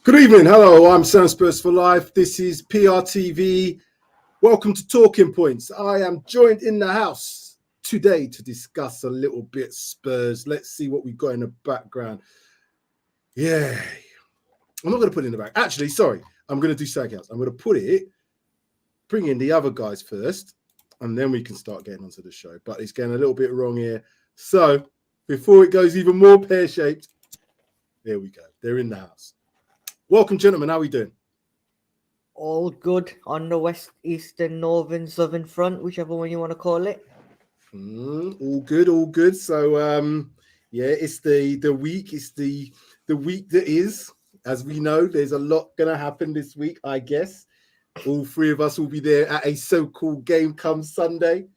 Good evening. Hello, I'm Spurs for Life. This is PRTv. Welcome to Talking Points. I am joined in the house today to discuss a little bit Spurs. Let's see what we've got in the background. Yeah. I'm not going to put it in the back. Actually, sorry. I'm going to do something else. I'm going to bring in the other guys first, and then we can start getting onto the show. But it's getting a little bit wrong here. So before it goes even more pear-shaped, there we go. They're in the house. Welcome, gentlemen. How are we doing? All good on the west, eastern, northern, southern front, whichever one you want to call it. All good, all good. So, yeah, it's the week. It's the week that is. As we know, there's a lot going to happen this week, I guess. All three of us will be there at a so-called game come Sunday.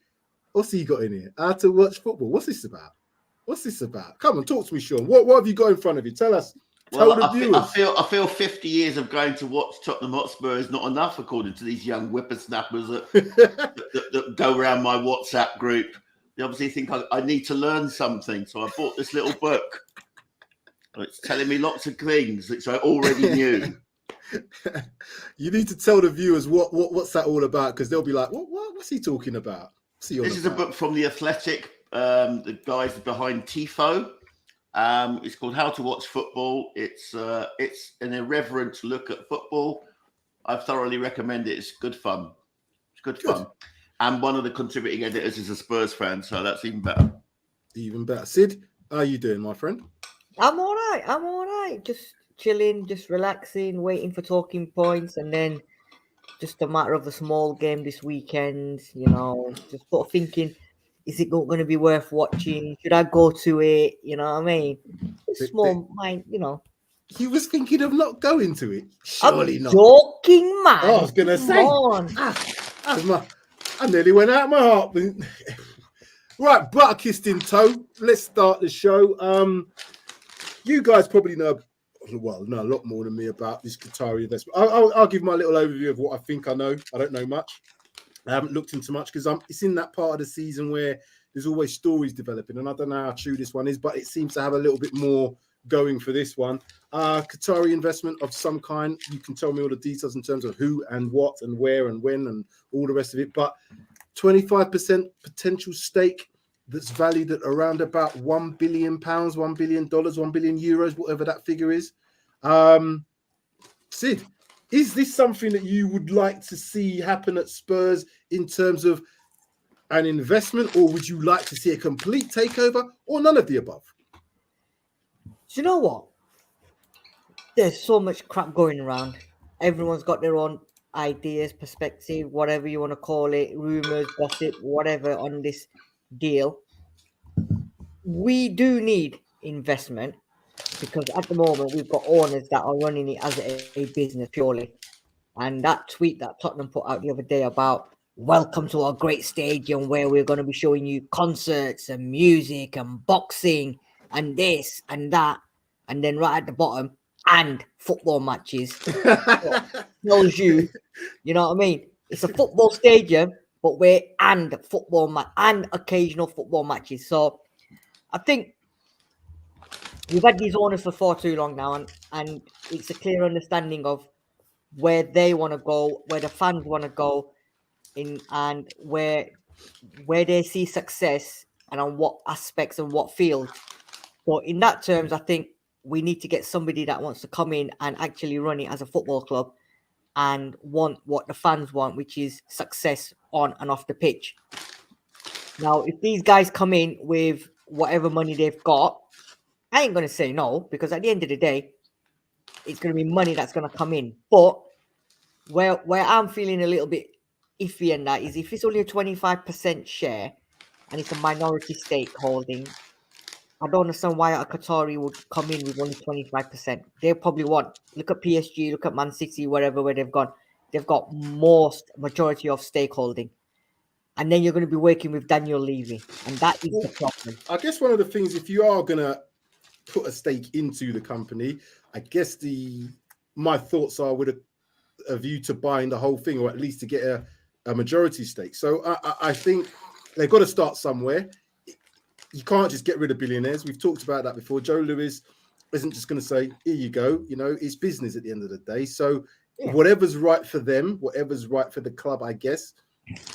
What's he got in here? How to watch football. What's this about? Come on, talk to me, Sean. What have you got in front of you? Tell us. Well, I feel 50 years of going to watch Tottenham Hotspur is not enough, according to these young whippersnappers that go around my WhatsApp group. They obviously think I need to learn something, so I bought this little book. It's telling me lots of things which I already knew. You need to tell the viewers what's that all about, because they'll be like, what's he talking about? This is a book from The Athletic, the guys behind Tifo. It's called How to Watch Football. It's an irreverent look at football. I thoroughly recommend it. It's good fun. It's good fun. And one of the contributing editors is a Spurs fan, so that's even better. Even better. Sid, how are you doing, my friend? I'm all right. Just chilling, just relaxing, waiting for talking points, and then just a matter of a small game this weekend. Just sort of thinking, is it going to be worth watching? Should I go to it? You know what I mean? It's small mind, He was thinking of not going to it. Surely not. Joking, man. I was going to say. I nearly went out of my heart. Right, butter kissed in tow. Let's start the show. You guys probably know a lot more than me about this Qatari investment. I'll give my little overview of what I think I know. I don't know much. I haven't looked into much because it's in that part of the season where there's always stories developing, and I don't know how true this one is, but it seems to have a little bit more going for this one. Qatari investment of some kind. You can tell me all the details in terms of who and what and where and when and all the rest of it, but 25% potential stake that's valued at around about £1 billion, $1 billion, €1 billion, whatever that figure is. Sid, is this something that you would like to see happen at Spurs in terms of an investment, or would you like to see a complete takeover, or none of the above? Do you know what? There's so much crap going around. Everyone's got their own ideas, perspective, whatever you want to call it, rumors, gossip, whatever on this deal. We do need investment, because at the moment we've got owners that are running it as a business purely. And that tweet that Tottenham put out the other day about welcome to our great stadium where we're going to be showing you concerts and music and boxing and this and that, and then right at the bottom, and football matches, tells you, you know what I mean? It's a football stadium, but we're and football and occasional football matches. So I think we've had these owners for far too long now, and it's a clear understanding of where they want to go, where the fans want to go, and where they see success and on what aspects and what field. So in that terms, I think we need to get somebody that wants to come in and actually run it as a football club and want what the fans want, which is success on and off the pitch. Now, if these guys come in with whatever money they've got, I ain't going to say no, because at the end of the day, it's going to be money that's going to come in. But where I'm feeling a little bit iffy in that is if it's only a 25% share and it's a minority stake holding, I don't understand why a Qatari would come in with only 25%. They probably look at PSG, look at Man City, wherever where they've gone. They've got majority of stakeholding. And then you're going to be working with Daniel Levy. And that is the problem. I guess one of the things, if you are going to put a stake into the company, I guess my thoughts are with a view to buying the whole thing, or at least to get a majority stake. So I think they've got to start somewhere. You can't just get rid of billionaires. We've talked about that before. Joe Lewis isn't just going to say, here you go. You know, it's business at the end of the day. So whatever's right for them, whatever's right for the club, I guess,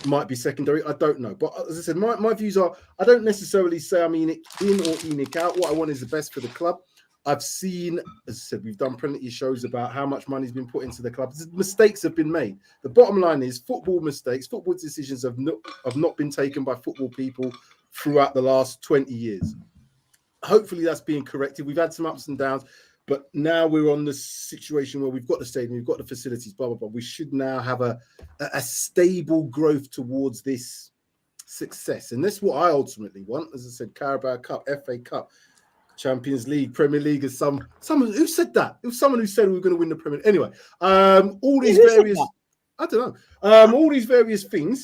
might be secondary. I don't know. But as I said, my views are, I don't necessarily say I'm in or ENIC out. What I want is the best for the club. I've seen, as I said, we've done plenty of shows about how much money's been put into the club. Mistakes have been made. The bottom line is football mistakes, football decisions have not been taken by football people throughout the last 20 years. Hopefully that's being corrected. We've had some ups and downs, but now we're on the situation where we've got the stadium, we've got the facilities, blah, blah, blah. We should now have a stable growth towards this success. And that's what I ultimately want. As I said, Carabao Cup, FA Cup, Champions League, Premier League, as someone who said that. It was someone who said we were going to win the Premier League. Anyway, all these various, I don't know, all these various things.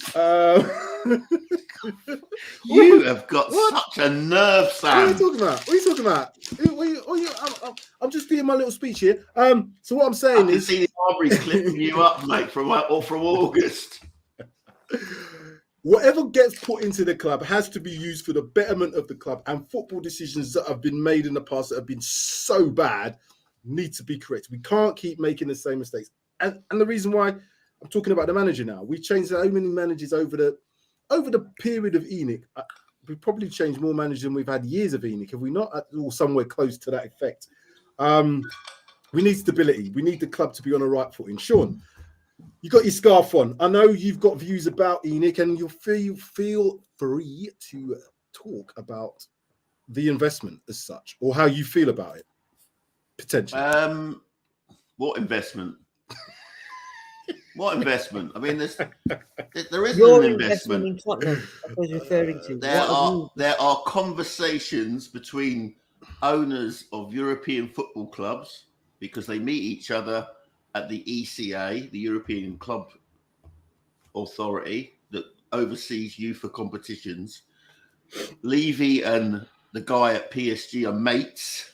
You have got such a nerve, Sam. What are you talking about? I'm just doing my little speech here. So what I'm saying is, see the Armory's clipping you up, mate, from August. Whatever gets put into the club has to be used for the betterment of the club, and football decisions that have been made in the past that have been so bad need to be corrected. We can't keep making the same mistakes. And the reason why I'm talking about the manager now, we changed so many managers over the period of ENIC. We've probably changed more managers than we've had years of ENIC, have we not? Or somewhere close to that effect. We need stability. We need the club to be on a right footing. Sean, you got your scarf on. I know you've got views about ENIC, and you'll feel free to talk about the investment as such, or how you feel about it, potentially. What investment? What investment? I mean, there isn't Your an investment. in Tottenham, I was referring to. There are conversations between owners of European football clubs, because they meet each other at the ECA, the European Club Authority that oversees youth competitions. Levy and the guy at PSG are mates,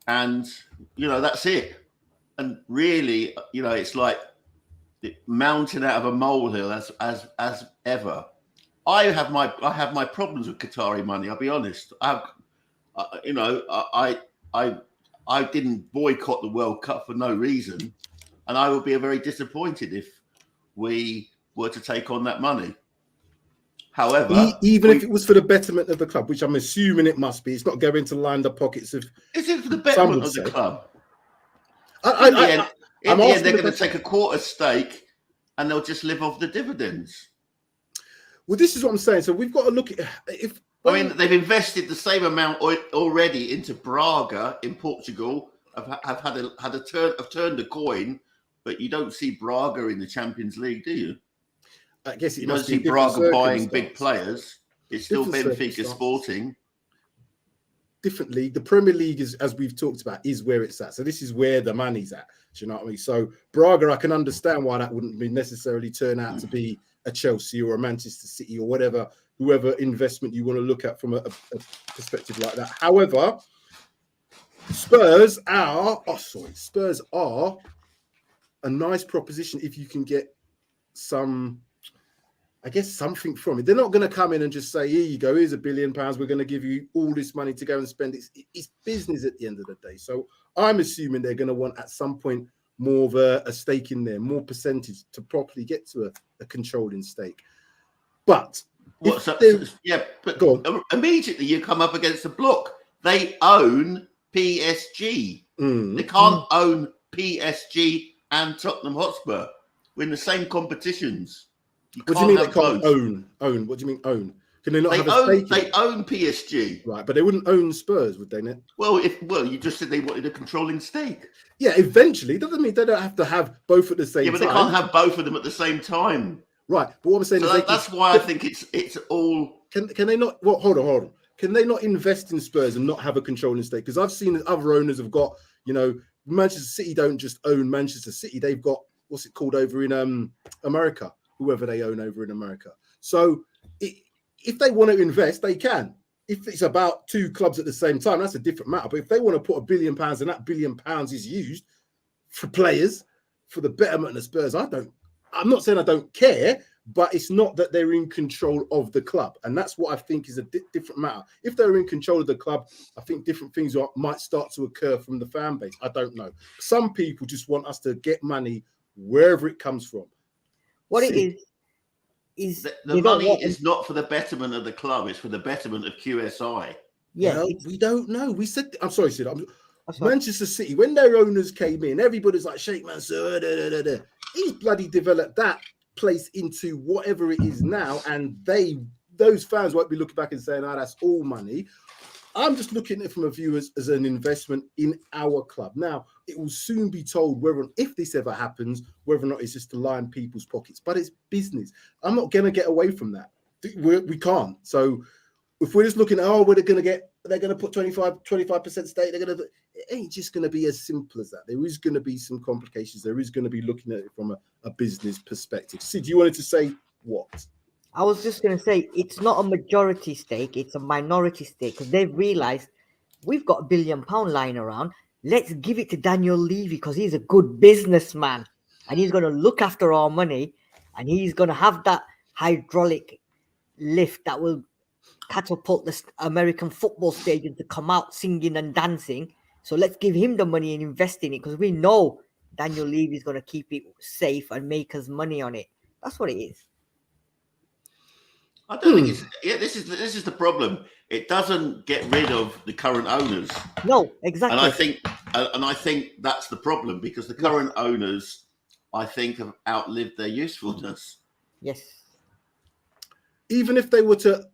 and that's it. And really, it's like mountain out of a molehill as ever. I have my problems with Qatari money. I'll be honest. I didn't boycott the World Cup for no reason, and I would be very disappointed if we were to take on that money. However, even if it was for the betterment of the club, which I'm assuming it must be, it's not going to line the pockets of. Is it for the betterment of the club? In the end, they're going to take a quarter stake, and they'll just live off the dividends. Well, this is what I'm saying. So we've got to look at if. I mean, they've invested the same amount already into Braga in Portugal. Have turned a coin, but you don't see Braga in the Champions League, do you? I guess you don't see Braga buying big players. It's still Benfica Sporting. Different league. The Premier League is, as we've talked about, is where it's at. So this is where the money's at. Do you know what I mean? So Braga, I can understand why that wouldn't be necessarily turn out to be a Chelsea or a Manchester City or whoever investment you want to look at from a perspective like that. However, Spurs are a nice proposition if you can get something from it. They're not going to come in and just say, here you go, here's £1 billion, we're going to give you all this money to go and spend. It's business at the end of the day. So I'm assuming they're going to want at some point more of a stake in there, more percentage to properly get to a controlling stake. But immediately you come up against the block. They own PSG. They can't own PSG and Tottenham Hotspur. We're in the same competitions. What do you mean they can't own? What do you mean own? Can they not have a stake? They own PSG, right? But they wouldn't own Spurs, would they? Not? Well, you just said they wanted a controlling stake. Yeah, eventually. Doesn't mean they don't have to have both at the same time. Yeah, but they can't have both of them at the same time. Right. But what I'm saying is that's why I think it's all. Can they not? Well, hold on. Can they not invest in Spurs and not have a controlling stake? Because I've seen that other owners have got, Manchester City don't just own Manchester City. They've got, what's it called over in America? Whoever they own over in America. So if they want to invest, they can. If it's about two clubs at the same time, that's a different matter. But if they want to put £1 billion and that £1 billion is used for players, for the betterment of Spurs, I'm not saying I don't care, but it's not that they're in control of the club. And that's what I think is a different matter. If they're in control of the club, I think different things might start to occur from the fan base. I don't know. Some people just want us to get money wherever it comes from. What it is the money is not for the betterment of the club, it's for the betterment of QSI. Yeah, well, we don't know. We said, I'm sorry, Sid. Manchester City, when their owners came in, everybody's like, Sheikh Mansour, he's bloody developed that place into whatever it is now. And those fans won't be looking back and saying, oh, that's all money. I'm just looking at it from a view as an investment in our club. Now, it will soon be told whether, if this ever happens, whether or not it's just to line people's pockets. But it's business. I'm not going to get away from that. We can't. So if we're just looking at, they're going to put 25% stake, it ain't just going to be as simple as that. There is going to be some complications. There is going to be looking at it from a business perspective. Sid, you wanted to say what? I was just going to say, it's not a majority stake, it's a minority stake, because they've realized we've got £1 billion lying around. Let's give it to Daniel Levy because he's a good businessman and he's going to look after our money and he's going to have that hydraulic lift that will catapult the American football stadium to come out singing and dancing. So let's give him the money and invest in it because we know Daniel Levy is going to keep it safe and make us money on it. That's what it is. I don't think it's. Yeah, this is the problem. It doesn't get rid of the current owners. No, exactly. And I think that's the problem because the current owners, I think, have outlived their usefulness. Yes. Even if they were to,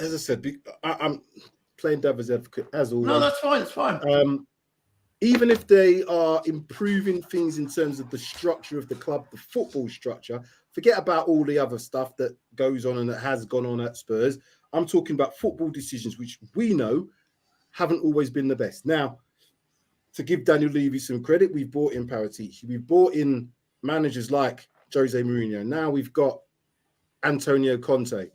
as I said, I'm playing devil's advocate as always. No, that's fine. It's fine. Even if they are improving things in terms of the structure of the club, the football structure, forget about all the other stuff that goes on and that has gone on at Spurs. I'm talking about football decisions, which we know haven't always been the best. Now, to give Daniel Levy some credit, we've brought in PRTv. We've brought in managers like Jose Mourinho. Now we've got Antonio Conte.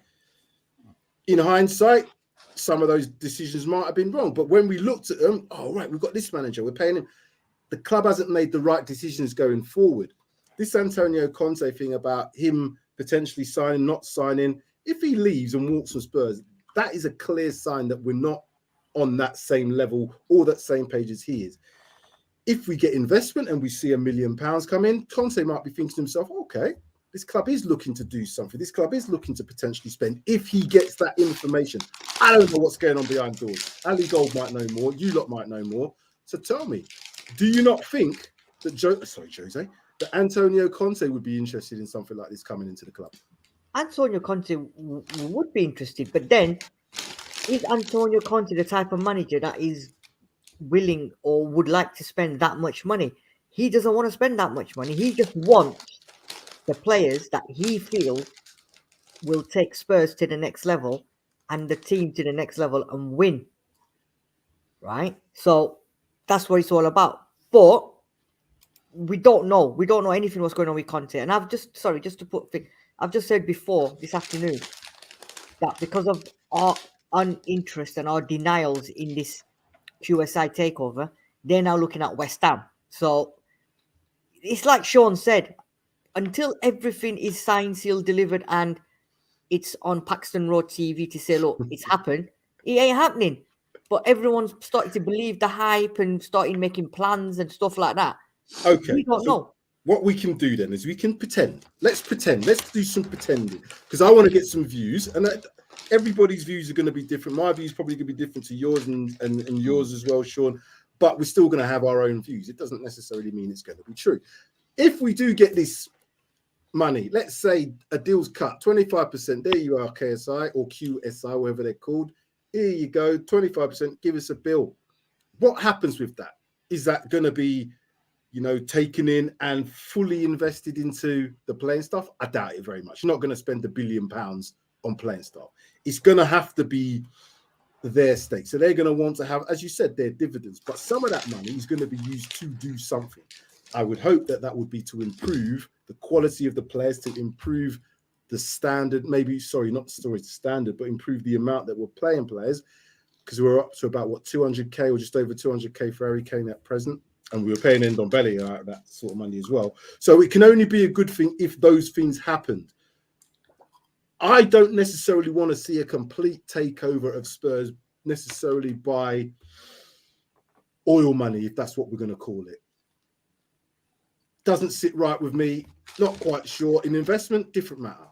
In hindsight, some of those decisions might have been wrong. But when we looked at them, we've got this manager, we're paying him. The club hasn't made the right decisions going forward. This Antonio Conte thing about him potentially signing, not signing, if he leaves and walks from Spurs, that is a clear sign that we're not on that same level or that same page as he is. If we get investment and we see £1 million come in, Conte might be thinking to himself, okay, this club is looking to do something. This club is looking to potentially spend if he gets that information. I don't know what's going on behind doors. Ali Gold might know more. You lot might know more. So tell me, do you not think that Jose, that Antonio Conte would be interested in something like this coming into the club? Antonio Conte would be interested, but then is Antonio Conte the type of manager that is willing or would like to spend that much money? He doesn't want to spend that much money. He just wants the players that he feels will take Spurs to the next level and the team to the next level and win. Right? So that's what it's all about. But we don't know. We don't know anything what's going on with Conte. And I've just said before this afternoon that because of our uninterest and our denials in this QSI takeover, they're now looking at West Ham. So it's like Sean said, until everything is signed, sealed, delivered, and it's on Paxton Road TV to say, look, it's happened, it ain't happening. But everyone's starting to believe the hype and starting making plans and stuff like that. Okay. We don't know. What we can do then is we can pretend. Let's pretend. Let's do some pretending because I want to get some views, and everybody's views are going to be different. My views probably going to be different to yours and yours as well, Sean. But we're still going to have our own views. It doesn't necessarily mean it's going to be true. If we do get this money, let's say a deal's cut 25%. There you are, KSI or QSI, whatever they're called. Here you go, 25%. Give us a bill. What happens with that? Is that going to be, taken in and fully invested into the playing staff? I doubt it very much. You're not going to spend £1 billion on playing staff. It's going to have to be their stake. So they're going to want to have, as you said, their dividends. But some of that money is going to be used to do something. I would hope that would be to improve the quality of the players, to improve the standard, standard, but improve the amount that we're playing players, because we're up to about 200k or just over 200k for Harry Kane at present, and we were paying Ndombele out of that sort of money as well. So it can only be a good thing if those things happened. I don't necessarily want to see a complete takeover of Spurs necessarily by oil money, if that's what we're going to call it. Doesn't sit right with me. Not quite sure. In investment, different matter.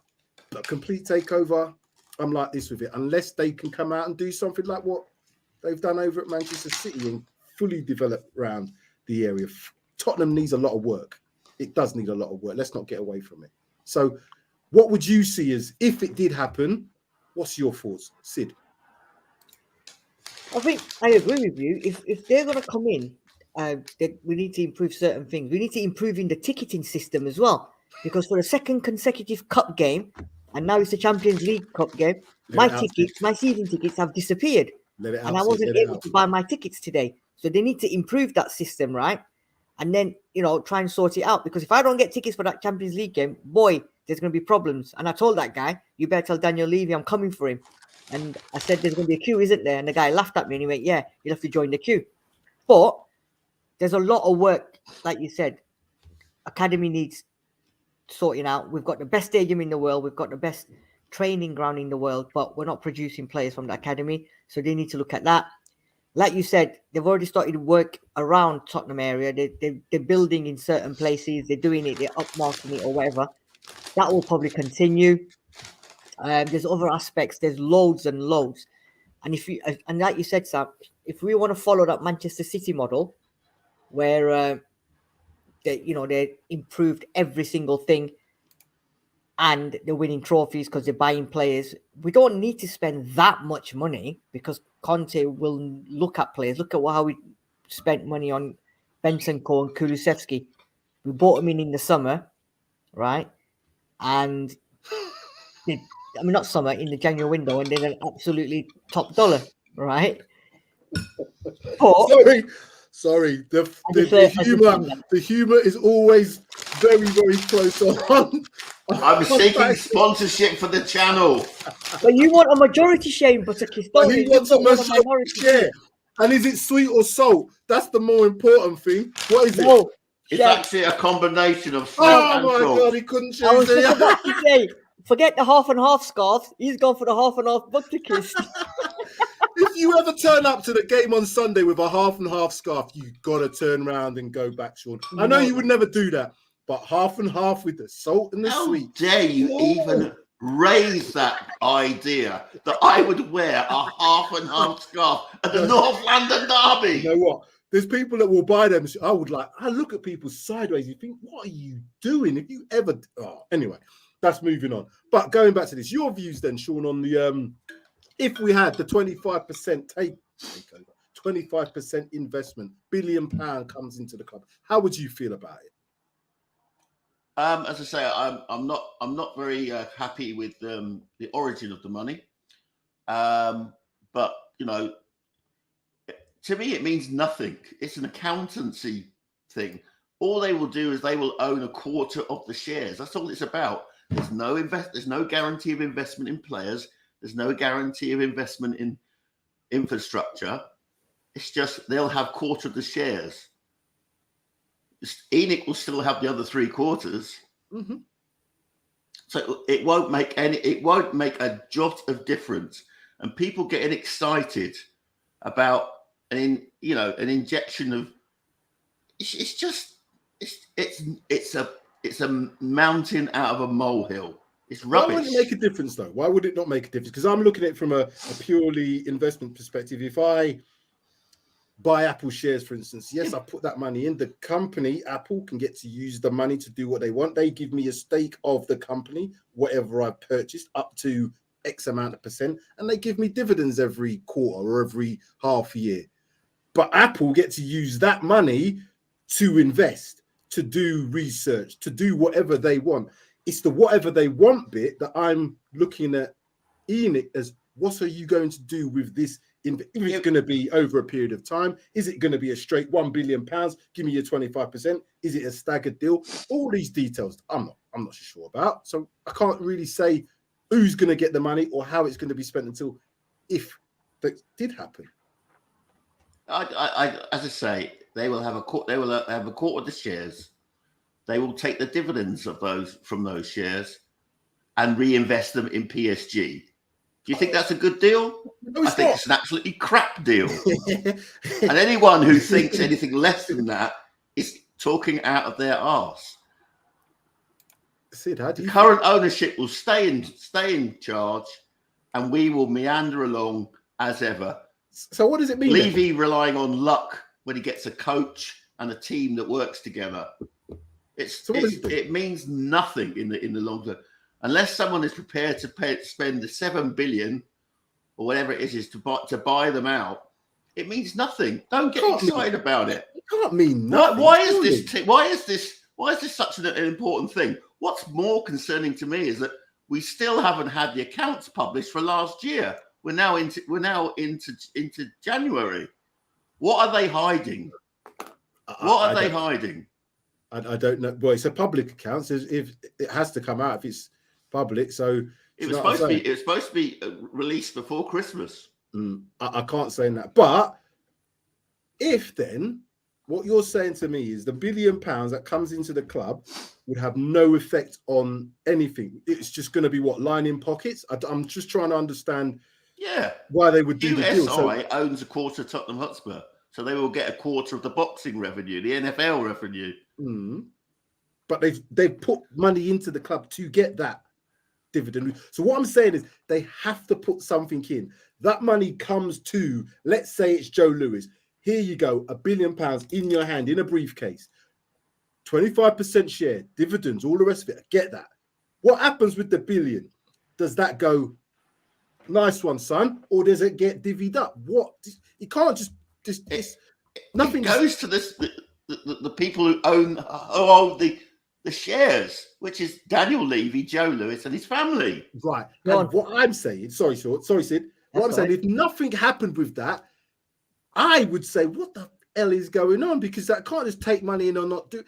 But complete takeover, I'm like this with it. Unless they can come out and do something like what they've done over at Manchester City and fully develop around the area. Tottenham needs a lot of work. It does need a lot of work. Let's not get away from it. So what would you see as, if it did happen, what's your thoughts, Sid? I think I agree with you. If they're going to come in, we need to improve certain things. We need to improve in the ticketing system as well, because for a second consecutive cup game, and now it's the Champions League cup game, my season tickets have disappeared, and I wasn't able to buy my tickets today. So they need to improve that system, right? And then, try and sort it out. Because if I don't get tickets for that Champions League game, boy, there's going to be problems. And I told that guy, you better tell Daniel Levy I'm coming for him. And I said, there's going to be a queue, isn't there? And the guy laughed at me and he went, yeah, you'll have to join the queue. But there's a lot of work, like you said. Academy needs sorting out. We've got the best stadium in the world. We've got the best training ground in the world, but we're not producing players from the academy. So they need to look at that. Like you said, they've already started to work around Tottenham area. They're building in certain places. They're doing it. They're upmarking it or whatever. That will probably continue. There's other aspects. There's loads and loads. And like you said, Sam, if we want to follow that Manchester City model, where they improved every single thing, and they're winning trophies because they're buying players. We don't need to spend that much money because Conte will look at players. Look at how we spent money on Bentancur and Kulusevski. We bought them in the summer, right? And not summer, in the January window, and they're absolutely top dollar, right? But, Sorry. The humor is always very, very close on. I'm seeking sponsorship for the channel. But you want a majority share, but he wants a minority share. And is it sweet or salt? That's the more important thing. What is it? It's actually a combination of sweet and salt. Oh my God, he couldn't choose. I was just about to say, forget the half and half scarf. He's gone for the half and half butter kiss. If you ever turn up to the game on Sunday with a half and half scarf, you got to turn around and go back, Sean. I know you would never do that, but half and half with the salt and the sweet. How dare you even raise that idea that I would wear a half and half scarf at the North London Derby? You know what? There's people that will buy them. I look at people sideways. You think, what are you doing? If you ever... anyway, that's moving on. But going back to this, your views then, Sean, on the... if we had the 25% takeover, 25% investment, £1 billion comes into the club, how would you feel about it? As I say, I'm not very happy with the origin of the money, but to me it means nothing. It's an accountancy thing. All they will do is they will own a quarter of the shares. That's all it's about. There's no guarantee of investment in players. There's no guarantee of investment in infrastructure. It's just they'll have quarter of the shares. ENIC will still have the other 3/4. Mm-hmm. So it won't make a jot of difference. And people getting excited about an injection of it's a mountain out of a molehill. It's rubbish. Why would it make a difference, though? Why would it not make a difference? Because I'm looking at it from a purely investment perspective. If I buy Apple shares, for instance, yes, I put that money in. The company, Apple, can get to use the money to do what they want. They give me a stake of the company, whatever I've purchased, up to X amount of percent, and they give me dividends every quarter or every half year. But Apple get to use that money to invest, to do research, to do whatever they want. It's the whatever they want bit that I'm looking at ENIC as, what are you going to do with this? If it's going to be over a period of time, is it going to be a straight £1 billion? Give me your 25%. Is it a staggered deal? All these details I'm not sure about. So I can't really say who's going to get the money or how it's going to be spent until if that did happen. As I say, they will have a quarter of the shares. They will take the dividends of from those shares, and reinvest them in PSG. Do you think that's a good deal? No, I it's think not. it's an absolutely crap deal. And anyone who thinks anything less than that is talking out of their arse. Sid, how do The you current ownership will stay in charge, and we will meander along as ever. So what does it mean? Levy relying on luck when he gets a coach and a team that works together. It means nothing in the long term, unless someone is prepared to spend the $7 billion or whatever it is to buy them out. It means nothing. Don't get excited about it. It can't mean nothing. Why is this such an important thing? What's more concerning to me is that we still haven't had the accounts published for last year. We're now into January. What are they hiding? What are they hiding? I don't know. Well, it's a public account, so if it has to come out if it's public. So it was supposed to be released before Christmas. I can't say that. But if then what you're saying to me is the £1 billion that comes into the club would have no effect on anything. It's just going to be what, lining pockets? I'm just trying to understand. Yeah, why they would do the deal. QSI owns a quarter of Tottenham Hotspur, so they will get a quarter of the boxing revenue, the NFL revenue. But they've put money into the club to get that dividend. So what I'm saying is they have to put something in. That money comes to, let's say it's Joe Lewis. Here you go, £1 billion in your hand, in a briefcase. 25% share, dividends, all the rest of it. I get that. What happens with the billion? Does that go, nice one, son, or does it get divvied up? What? You can't just nothing. It goes to the people who own the shares, which is Daniel Levy, Joe Lewis, and his family. Right. And what I'm saying, sorry, Sid. What I'm saying, if nothing happened with that, I would say, what the hell is going on? Because that can't just take money in or not do.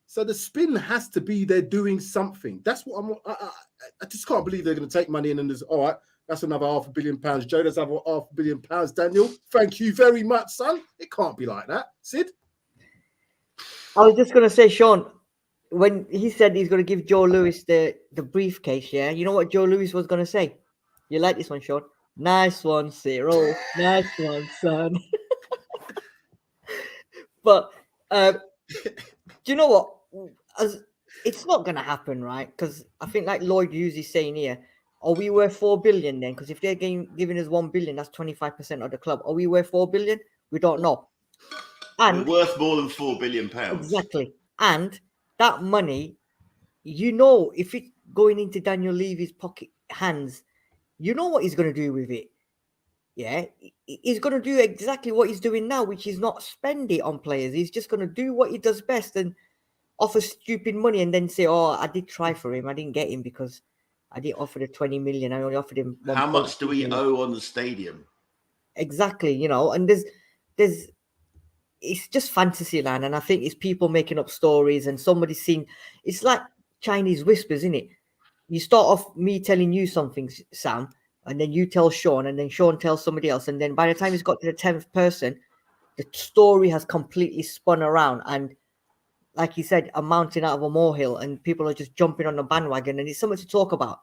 So the spin has to be they're doing something. That's what I just can't believe they're going to take money in and there's, all right, that's another £500 million. Joe, that's another £500 million. Daniel, thank you very much, son. It can't be like that. Sid? I was just going to say, Sean, when he said he's going to give Joe Lewis the briefcase, yeah, you know what Joe Lewis was going to say? You like this one, Sean? Nice one, Cyril. Nice one, son. But do you know what? It's not going to happen, right? Because I think, like Lloyd Hughes is saying here, are we worth 4 billion then? Because if they're giving us 1 billion, that's 25% of the club. Are we worth 4 billion? We don't know. And we're worth more than £4 billion. Exactly. And that money, you know, if it's going into Daniel Levy's hands, you know what he's going to do with it. Yeah, he's going to do exactly what he's doing now, which is not spend it on players. He's just going to do what he does best and offer stupid money and then say, oh, I did try for him. I didn't get him because I didn't offer the 20 million. I only offered him. How much do we owe on the stadium? Exactly. You know, and it's just fantasy land. And I think it's people making up stories and somebody's seen, it's like Chinese whispers, isn't it? You start off me telling you something, Sam, and then you tell Sean, and then Sean tells somebody else. And then by the time it's got to the 10th person, the story has completely spun around. And like you said, a mountain out of a molehill, and people are just jumping on the bandwagon, and it's something to talk about.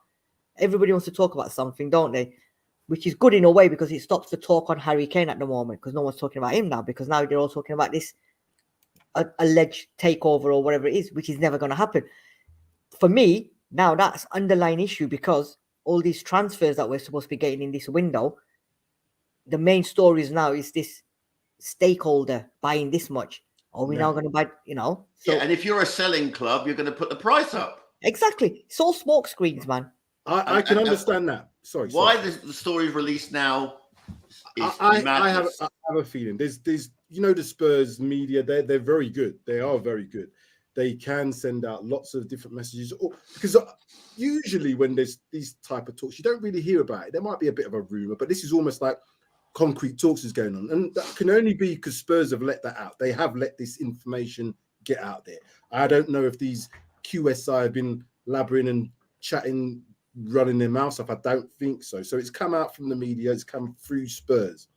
Everybody wants to talk about something, don't they? Which is good in a way because it stops the talk on Harry Kane at the moment because no one's talking about him now because now they're all talking about this alleged takeover or whatever it is, which is never going to happen. For me, now that's underlying issue because all these transfers that we're supposed to be getting in this window, the main stories now is this stakeholder buying this much. Are we now going to buy, you know? So, yeah, and if you're a selling club, you're going to put the price up. Exactly. It's all smoke screens, man. I can understand that. Sorry. Why the story released now is I have a feeling. There's you know, the Spurs media, they're very good. They are very good. They can send out lots of different messages. Because usually when there's these type of talks, you don't really hear about it. There might be a bit of a rumor, but this is almost like concrete talks is going on. And that can only be because Spurs have let that out. They have let this information get out there. I don't know if these QSI have been labbering and chatting, running their mouths up. I don't think so. So it's come out from the media. It's come through Spurs.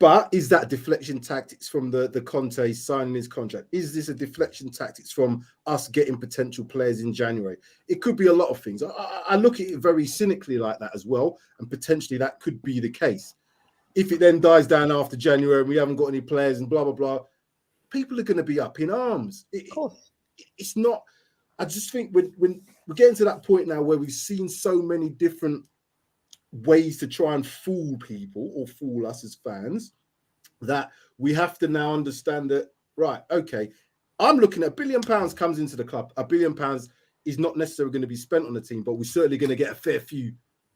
But is that deflection tactics from the Conte signing his contract? Is this a deflection tactics from us getting potential players in January? It could be a lot of things. I look at it very cynically like that as well, and potentially that could be the case. If it then dies down after January and we haven't got any players and blah, blah, blah, people are going to be up in arms. Of course. It's not. I just think when we're getting to that point now where we've seen so many different ways to try and fool people or fool us as fans, that we have to now understand that, right, okay, I'm looking at £1 billion comes into the club. £1 billion is not necessarily going to be spent on the team, but we're certainly going to get a fair few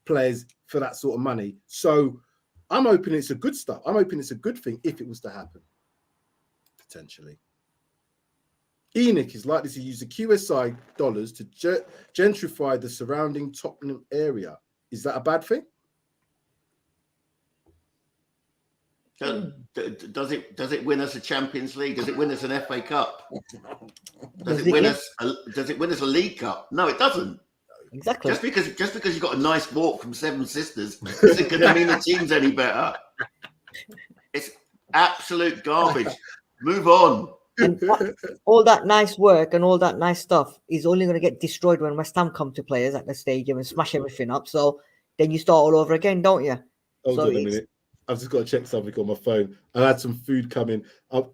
players for that sort of money. So I'm hoping it's a good stuff. I'm hoping it's a good thing if it was to happen, potentially. Enoch is likely to use the QSI dollars to gentrify the surrounding Tottenham area. Is that a bad thing? Does it win us a Champions League? Does it win us an FA Cup? Does it win us a League Cup? No, it doesn't. Exactly. Just because you've got a nice walk from Seven Sisters isn't going to mean the team's any better. It's absolute garbage. Move on. And all that nice work and all that nice stuff is only going to get destroyed when West Ham come to players at the stadium and smash everything up. So then you start all over again, don't you? Hold on a minute. I've just got to check something on my phone. I had some food coming. Oh,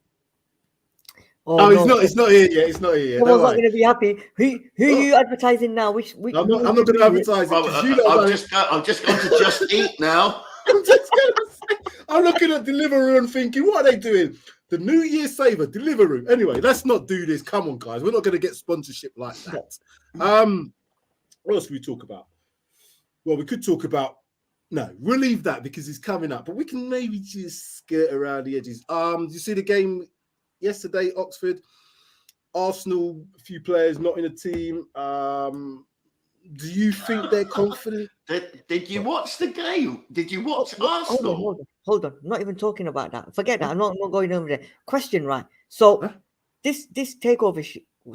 no, it's not here yet. It's not here yet. Someone's not going to be happy. Who are you advertising now? I'm not going to advertise it. I'm just going to Just Eat now. I'm looking at Deliveroo and thinking, what are they doing? The New Year saver, Deliveroo. Anyway, let's not do this. Come on, guys. We're not going to get sponsorship like that. What else do we talk about? Well, we could talk about. No, we'll leave that because it's coming up. But we can maybe just skirt around the edges. You see the game yesterday, Oxford, Arsenal, a few players not in a team. Do you think they're confident? Did you watch the game? Did you watch Arsenal? Hold on. I'm not even talking about that. Forget that. I'm not going over there. Question, right? So this takeover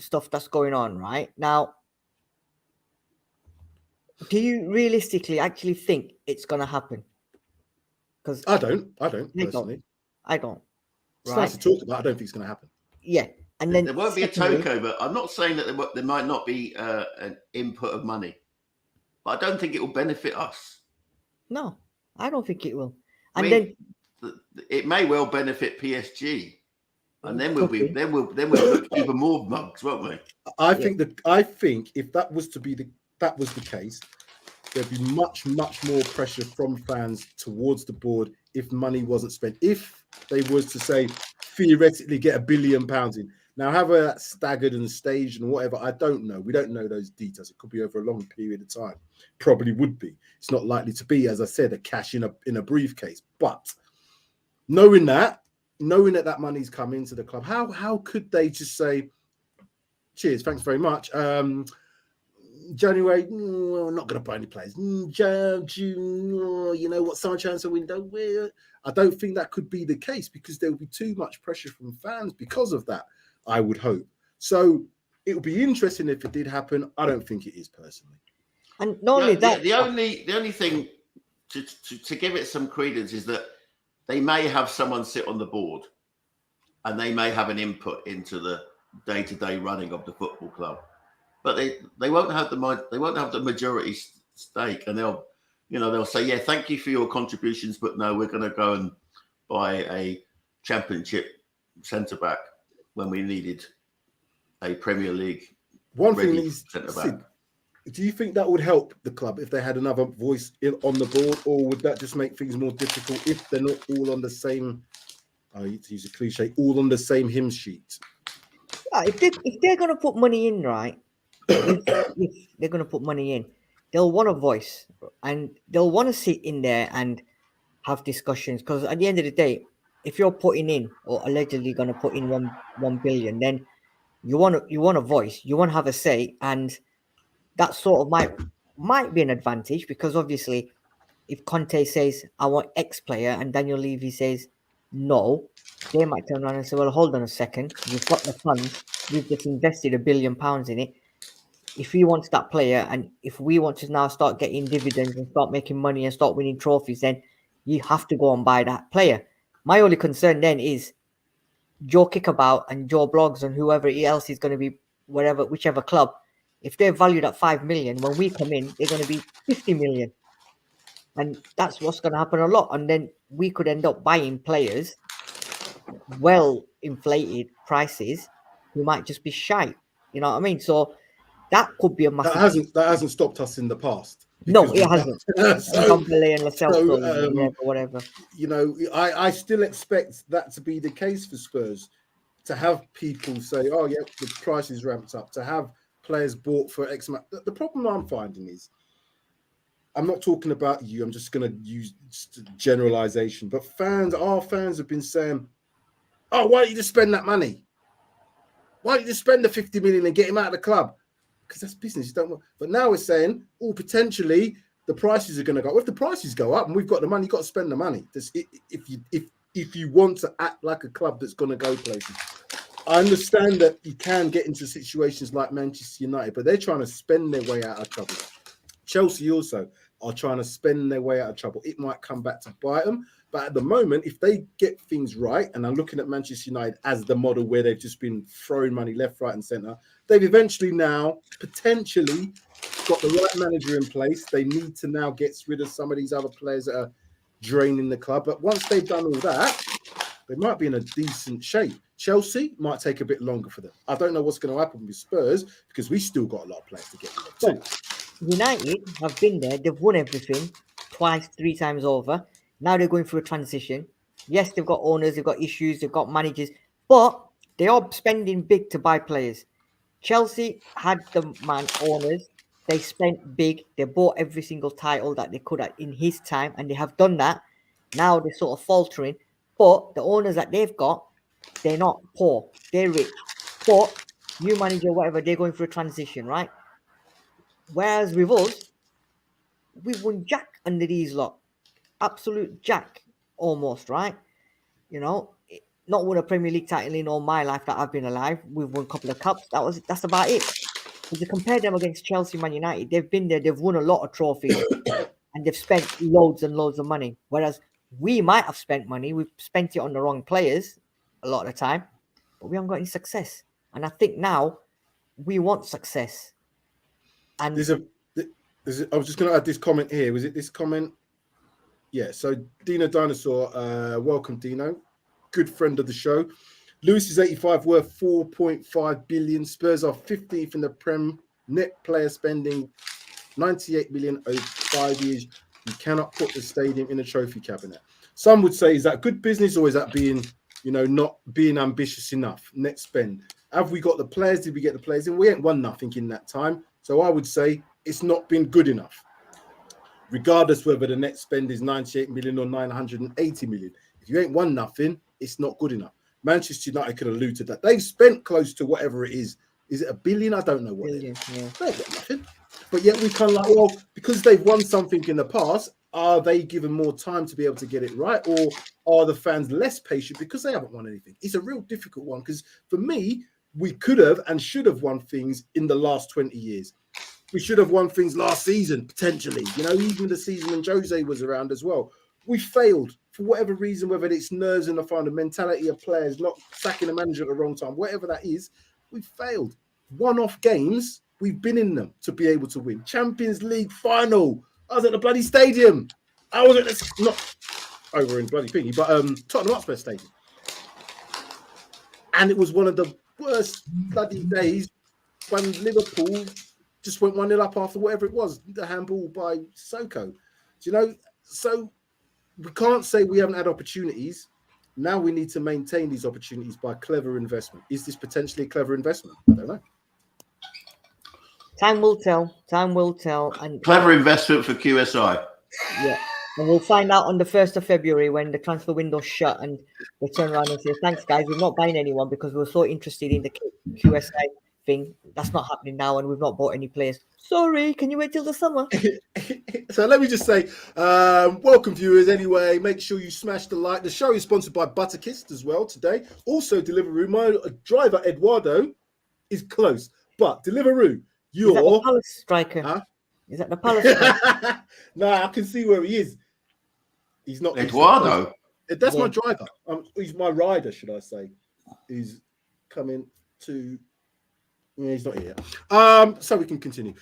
stuff that's going on right now, do you realistically actually think it's going to happen? Because I don't personally. I don't. It's nice to talk about. I don't think it's going to happen. Yeah. And then there won't be a takeover. I'm not saying that there might not be an input of money, but I don't think it will benefit us. No, I don't think it will. It may well benefit PSG, and then we'll look even more mugs, won't we? I think if that was the case, there'd be much more pressure from fans towards the board if money wasn't spent. If they was to say theoretically get £1 billion in. Now, however that's staggered and staged and whatever, I don't know. We don't know those details. It could be over a long period of time. Probably would be. It's not likely to be, as I said, a cash in a briefcase. But knowing that money's come into the club, how could they just say, cheers, thanks very much. January, we're not going to buy any players. June, you know what, summer transfer window. I don't think that could be the case because there will be too much pressure from fans because of that, I would hope. So it would be interesting if it did happen. I don't think it is personally. And not only that, the only thing to give it some credence is that they may have someone sit on the board, and they may have an input into the day-to-day running of the football club, but they won't have the majority stake, and they'll say, yeah, thank you for your contributions, but no, we're going to go and buy a Championship centre back when we needed a Premier League. One thing is, do you think that would help the club if they had another voice on the board, or would that just make things more difficult if they're not all on the same? I need to use a cliche, all on the same hymn sheet. If they're going to put money in, right? if they're going to put money in, they'll want a voice and they'll want to sit in there and have discussions. Because at the end of the day, if you're putting in or allegedly going to put in 1 billion, then you want a voice, you want to have a say, and that sort of might be an advantage because obviously, if Conte says I want X player and Daniel Levy says no, they might turn around and say, well, hold on a second, you've got the funds, we've just invested £1 billion in it. If we want that player and if we want to now start getting dividends and start making money and start winning trophies, then you have to go and buy that player. My only concern then is Joe Kickabout and Joe Blogs and whoever else is going to be, whichever club, if they're valued at 5 million, when we come in, they're going to be 50 million. And that's what's going to happen a lot. And then we could end up buying players, well inflated prices, who might just be shite. You know what I mean? So that could be a massive. That hasn't stopped us in the past. No, it hasn't. So, whatever. You know, I still expect that to be the case for Spurs, to have people say, "Oh, yeah, the price is ramped up," to have players bought for X amount. The problem I'm finding is, I'm not talking about you. I'm just going to use generalization. But our fans have been saying, "Oh, why don't you just spend that money? Why don't you just spend the 50 million and get him out of the club?" Because that's business. You don't want. But now we're saying, "Oh, potentially the prices are going to go. If the prices go up and we've got the money, you've got to spend the money. If you want to act like a club that's going to go places." I understand that you can get into situations like Manchester United, but they're trying to spend their way out of trouble. Chelsea also are trying to spend their way out of trouble. It might come back to bite them, but at the moment, if they get things right, and I'm looking at Manchester United as the model where they've just been throwing money left, right, and centre, they've eventually now potentially got the right manager in place. They need to now get rid of some of these other players that are draining the club. But once they've done all that, they might be in a decent shape. Chelsea might take a bit longer for them. I don't know what's going to happen with Spurs because we still got a lot of players to get rid of too. United have been there. They've won everything twice, 3 times over. Now they're going through a transition. Yes, they've got owners, they've got issues, they've got managers, but they are spending big to buy players. Chelsea had the owners. They spent big. They bought every single title that they could in his time, and they have done that. Now they're sort of faltering. But the owners that they've got, they're not poor. They're rich. But new manager, whatever, they're going through a transition, right? Whereas with us, we've won jack under these lot. Absolute jack, almost, right? You know, not won a Premier League title in all my life that I've been alive. We've won a couple of cups. That's about it. If you compare them against Chelsea, Man United, they've been there. They've won a lot of trophies, and they've spent loads and loads of money. Whereas we might have spent money. We've spent it on the wrong players a lot of the time, but we haven't got any success. And I think now we want success. And I was just going to add this comment here. Was it this comment? Yeah. So Dino Dinosaur, welcome Dino, good friend of the show. Lewis is 85, worth 4.5 billion. Spurs are 15th in the Prem. Net player spending 98 million over 5 years. You cannot put the stadium in a trophy cabinet. Some would say, is that good business or is that being, not being ambitious enough? Net spend. Have we got the players? Did we get the players in? We ain't won nothing in that time. So I would say it's not been good enough. Regardless whether the net spend is 98 million or 980 million. If you ain't won nothing, it's not good enough. Manchester United could allude to that. They've spent close to whatever it is. Is it $1 billion? I don't know what it is. Yeah. They got nothing. But yet we kind of like, well, because they've won something in the past, are they given more time to be able to get it right? Or are the fans less patient because they haven't won anything? It's a real difficult one because for me, we could have and should have won things in the last 20 years. We should have won things last season, potentially. Even the season when Jose was around as well. We failed for whatever reason, whether it's nerves in the final, mentality of players, not sacking the manager at the wrong time, whatever that is, we failed. One-off games, we've been in them to be able to win. Champions League final. I was at the bloody stadium. I was at not over in bloody Pingy, but Tottenham Hotspur Stadium. And it was one of the worst bloody days when Liverpool just went 1-0 up after whatever it was, the handball by Soko. So we can't say we haven't had opportunities. Now we need to maintain these opportunities by clever investment. Is this potentially a clever investment? I don't know. Time will tell. Time will tell. And clever investment for QSI. Yeah. And we'll find out on the 1st of February when the transfer window's shut and we'll turn around and say, thanks, guys. We're not buying anyone because we're so interested in the QSI thing. That's not happening now, and we've not bought any players. Sorry, can you wait till the summer? So let me just say, welcome viewers anyway. Make sure you smash the like. The show is sponsored by Butterkist as well today. Also, Deliveroo. My driver, Eduardo, is close. But Deliveroo, you're... Is that the Palace striker? Huh? Is that the Palace striker? Nah, I can see where he is. He's not... Eduardo? That's my driver. He's my rider, should I say? He's coming to. Yeah, he's not here. So we can continue.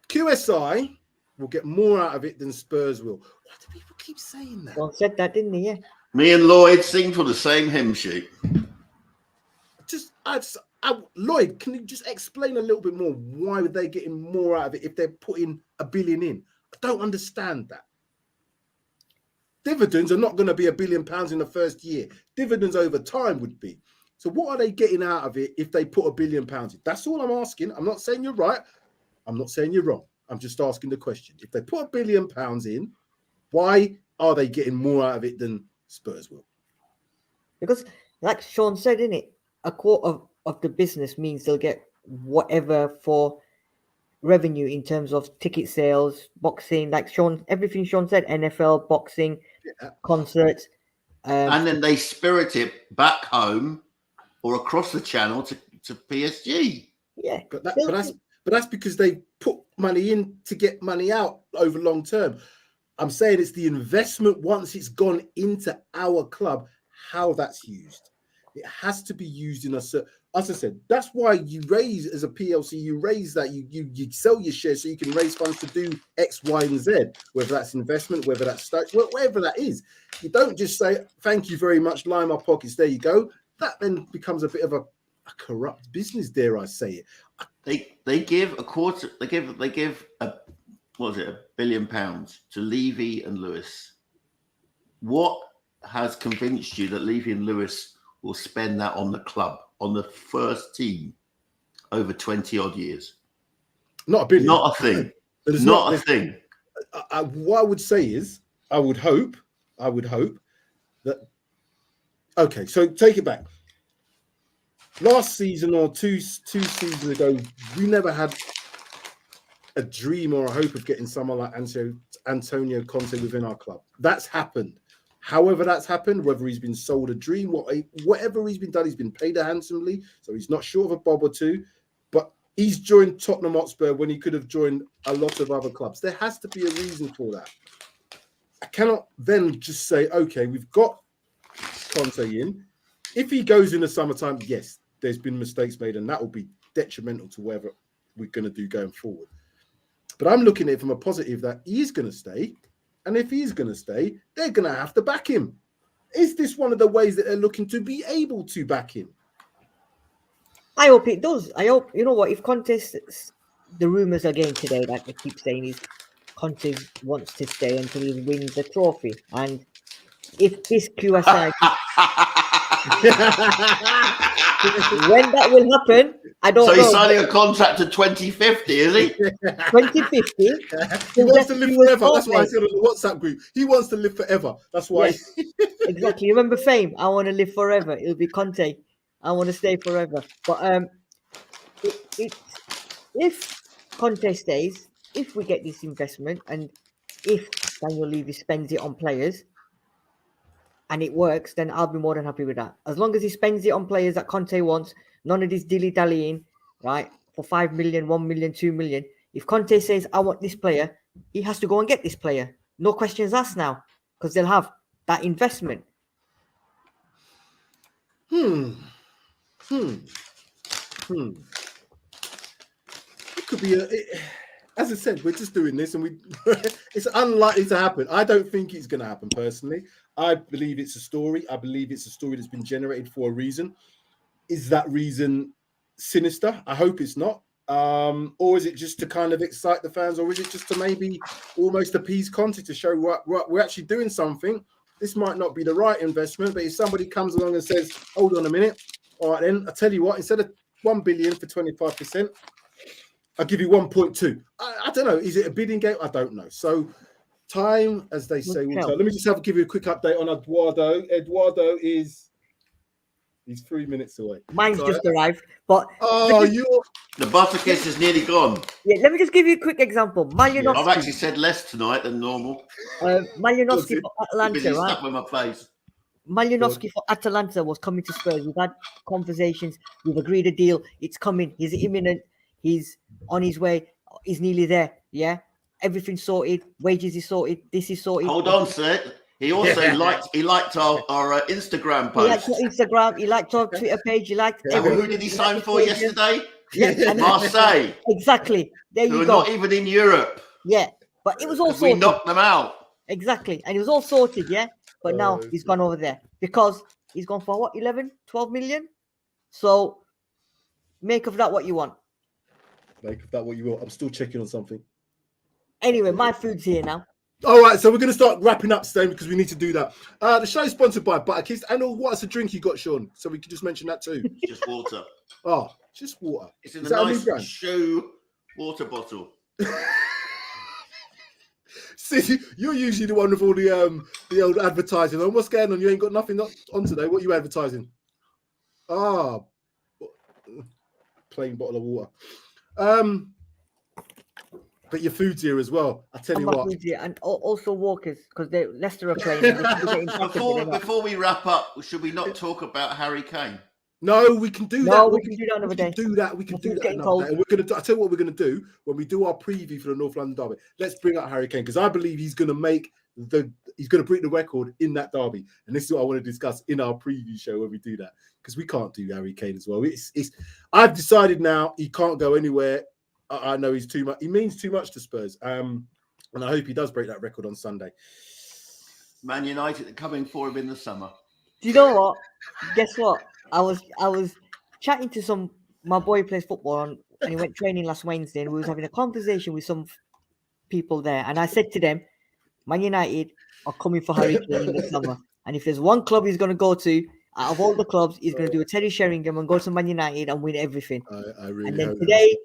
QSI will get more out of it than Spurs will. Why do people keep saying that? John said that, didn't he? Yeah. Me and Lloyd sing from the same hymn sheet. Lloyd, can you just explain a little bit more? Why are they getting more out of it if they're putting $1 billion in? I don't understand that. Dividends are not going to be £1 billion in the first year. Dividends over time would be. So what are they getting out of it if they put £1 billion in? That's all I'm asking. I'm not saying you're right. I'm not saying you're wrong. I'm just asking the question. If they put £1 billion in, why are they getting more out of it than Spurs will? Because, like Sean said, in it, a quarter of the business means they'll get whatever for revenue in terms of ticket sales, boxing, like Sean, everything Sean said, NFL, boxing, concerts. Um, and then they spirit it back home or across the channel to PSG. Yeah. But that's because they put money in to get money out over long term. I'm saying it's the investment once it's gone into our club, how that's used. It has to be used in a certain, as I said, that's why you raise as a PLC, you raise that, you sell your shares so you can raise funds to do X, Y, and Z, whether that's investment, whether that's whatever that is. You don't just say, thank you very much, line my pockets, there you go. That then becomes a bit of a corrupt business, dare I say it. They give a quarter, they give a, what was it, £1 billion to Levy and Lewis. What has convinced you that Levy and Lewis will spend that on the club, on the first team, over 20 odd years? Not $1 billion. Not a thing. Not a thing. What I would say is, I would hope that. Okay, so take it back. Last season or two seasons ago, we never had a dream or a hope of getting someone like Antonio Conte within our club. That's happened. However that's happened, whether he's been sold a dream, whatever he's been done, he's been paid handsomely, so he's not short of a bob or two. But he's joined Tottenham Hotspur when he could have joined a lot of other clubs. There has to be a reason for that. I cannot then just say, okay, we've got Conte in. If he goes in the summertime, yes, there's been mistakes made, and that will be detrimental to whatever we're going to do going forward. But I'm looking at it from a positive that he's going to stay. And if he's going to stay, they're going to have to back him. Is this one of the ways that they're looking to be able to back him? I hope it does. I hope, you know what, if Conte, the rumours again today that they keep saying is Conte wants to stay until he wins the trophy. And if this QSI... when that will happen, I don't know. So he's signing a contract to 2050, is he? 2050. He wants to live forever. That's why I said on the WhatsApp group. He wants to live forever. That's why. Yes, exactly. You remember Fame? I want to live forever. It'll be Conte. I want to stay forever. But if Conte stays, if we get this investment, and if Daniel Levy spends it on players, and it works, then I'll be more than happy with that. As long as he spends it on players that Conte wants, none of this dilly-dallying, right? For 5 million, 1 million, 2 million. If Conte says, I want this player, he has to go and get this player. No questions asked now, because they'll have that investment. It could be as I said, we're just doing this, and it's unlikely to happen. I don't think it's going to happen personally. I believe it's a story. I believe it's a story that's been generated for a reason. Is that reason sinister? I hope it's not. Or is it just to kind of excite the fans, or is it just to maybe almost appease Conte to show we're actually doing something? This might not be the right investment, but if somebody comes along and says, hold on a minute, all right then, I'll tell you what, instead of 1 billion for 25%, I'll give you 1.2. I don't know. Is it a bidding game? I don't know. So time, as they say, will tell. Let me just give you a quick update on Eduardo. Eduardo he's 3 minutes away. Mine's just arrived. But the butter kiss is nearly gone. Yeah, let me just give you a quick example. Malinowski. I've actually said less tonight than normal. Malinowski for Atalanta, right? Stuck with my face. Malinowski for Atalanta was coming to Spurs. We've had conversations. We've agreed a deal. It's coming. He's imminent. He's on his way. He's nearly there. Yeah. Everything's sorted. Wages is sorted. This is sorted. Hold on, sir. He also liked our Instagram He liked post. our Instagram. He liked our Twitter page. He liked everything. Who did he sign for yesterday? Yeah, and Marseille. Exactly. There Who you are go. not even in Europe. Yeah, but it was all We sorted. knocked them out. Exactly, and it was all sorted. Yeah, but now he's gone over there because he's gone for what 11, 12 million. So make of that what you want. Make of that what you want. I'm still checking on something. Anyway, my food's here now. All right, so we're going to start wrapping up, Stan, because we need to do that. The show is sponsored by ButterKiss. And what's the drink you got, Sean? So we could just mention that too. Just water. Oh, just water. It's in Is a that nice new brand? shoe water bottle. See, you're usually the one with all the old advertising. And what's going on? You ain't got nothing on today. What are you advertising? Ah, plain bottle of water. But your food's here as well. I tell you what. Here. And also Walkers, because Leicester are playing. Before we wrap up, should we not talk about Harry Kane? No, we can do that. No, we can do that another day. We can do that another day. And we're gonna. I tell you what we're gonna do when we do our preview for the North London derby. Let's bring out Harry Kane because I believe he's gonna break the record in that derby. And this is what I want to discuss in our preview show when we do that because we can't do Harry Kane as well. I've decided now he can't go anywhere. I know he's too much. He means too much to Spurs. And I hope he does break that record on Sunday. Man United are coming for him in the summer. Do you know what? Guess what? I was chatting to my boy plays football and he went training last Wednesday and we was having a conversation with some people there. And I said to them, Man United are coming for Harry Kane in the summer. And if there's one club he's going to go to, out of all the clubs, he's going to do a Terry Sheringham and go to Man United and win everything. I really and then hope today,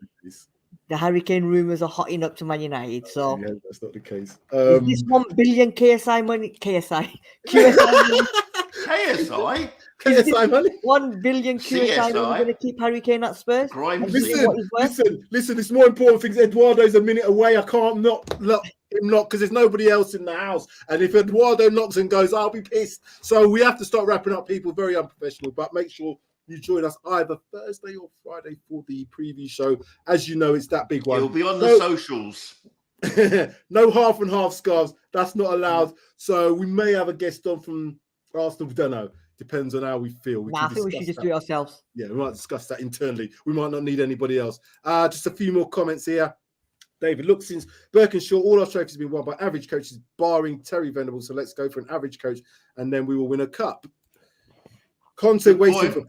the Harry Kane rumours are hotting up to Man United. So yeah, that's not the case. Is this 1 billion QSI money? KSI money? 1 billion QSI money going to keep Harry Kane at Spurs? Listen, it's more important things. Eduardo's a minute away. I can't not because there's nobody else in the house. And if Eduardo knocks and goes, I'll be pissed. So we have to start wrapping up, people. Very unprofessional, but make sure you join us either Thursday or Friday for the preview show. As you know, it's that big one. It'll be on the socials. No half and half scarves. That's not allowed. So we may have a guest on from Arsenal. We don't know. Depends on how we feel. I think we should just do it ourselves. Yeah, we might discuss that internally. We might not need anybody else. Just a few more comments here. David, look, since Birkinshaw, all our trophies have been won by average coaches, barring Terry Venables. So let's go for an average coach, and then we will win a cup. Conte waiting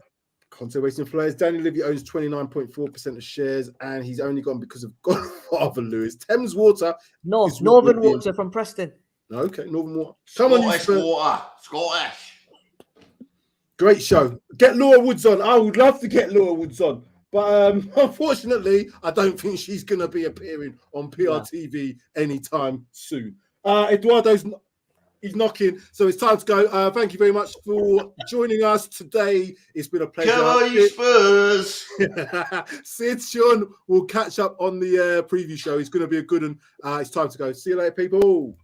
for players. Daniel Levy owns 29.4% of shares, and he's only gone because of Godfather Lewis. Thames Water. Northern Water from Preston. Okay, Northern Water. Come on, Water. Scottish. Great show. Get Laura Woods on. I would love to get Laura Woods on. But unfortunately, I don't think she's going to be appearing on PRTv anytime soon. Eduardo's he's knocking, so it's time to go. Thank you very much for joining us today. It's been a pleasure. Come on, you Spurs! Sid, Sean, we'll catch up on the preview show. It's going to be a good one. It's time to go. See you later, people.